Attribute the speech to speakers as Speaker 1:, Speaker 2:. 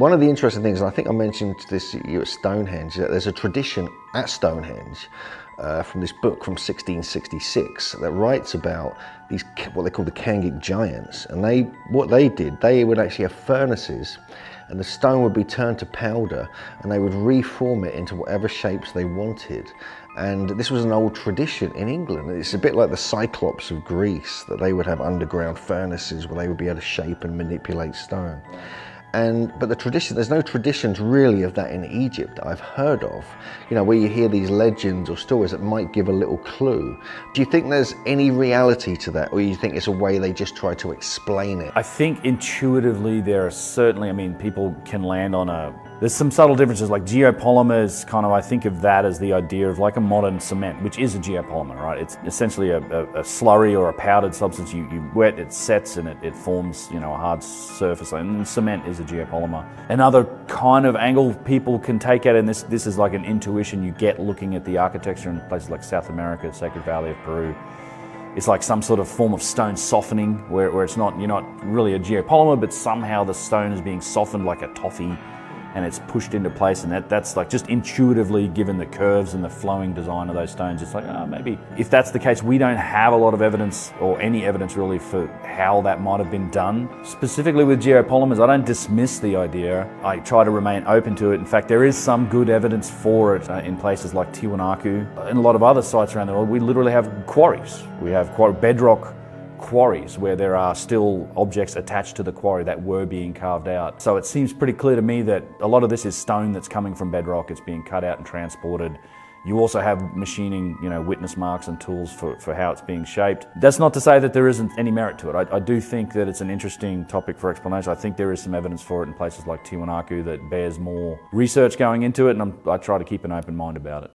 Speaker 1: One of the interesting things, and I think I mentioned this at Stonehenge, that there's a tradition at Stonehenge from this book from 1666 that writes about these, what they call the Kangic giants. And what they did, they would actually have furnaces, and the stone would be turned to powder, and they would reform it into whatever shapes they wanted. And this was an old tradition in England. It's a bit like the Cyclops of Greece, that they would have underground furnaces where they would be able to shape and manipulate stone. But the tradition, there's no traditions really of that in Egypt that I've heard of, where you hear these legends or stories that might give a little clue. Do you think there's any reality to that, or you think it's a way they just try to explain it?
Speaker 2: I think intuitively there are certainly, people can land on there's some subtle differences, like geopolymers, I think of that as the idea of like a modern cement, which is a geopolymer, right? It's essentially a slurry or a powdered substance. You wet, it sets, and it forms, a hard surface. And cement is a geopolymer. Another kind of angle people can take at it, and this is like an intuition you get looking at the architecture in places like South America, Sacred Valley of Peru. It's like some sort of form of stone softening, where you're not really a geopolymer, but somehow the stone is being softened like a toffee, and it's pushed into place, and that's like just intuitively, given the curves and the flowing design of those stones, it's like, maybe. If that's the case, we don't have a lot of evidence, or any evidence really, for how that might have been done. Specifically with geopolymers, I don't dismiss the idea. I try to remain open to it. In fact, there is some good evidence for it in places like Tiwanaku and a lot of other sites around the world. We literally have quarries. We have bedrock quarries where there are still objects attached to the quarry that were being carved out. So it seems pretty clear to me that a lot of this is stone that's coming from bedrock. It's being cut out and transported. You also have machining, witness marks and tools for how it's being shaped. That's not to say that there isn't any merit to it. I do think that it's an interesting topic for explanation. I think there is some evidence for it in places like Tiwanaku that bears more research going into it, and I try to keep an open mind about it.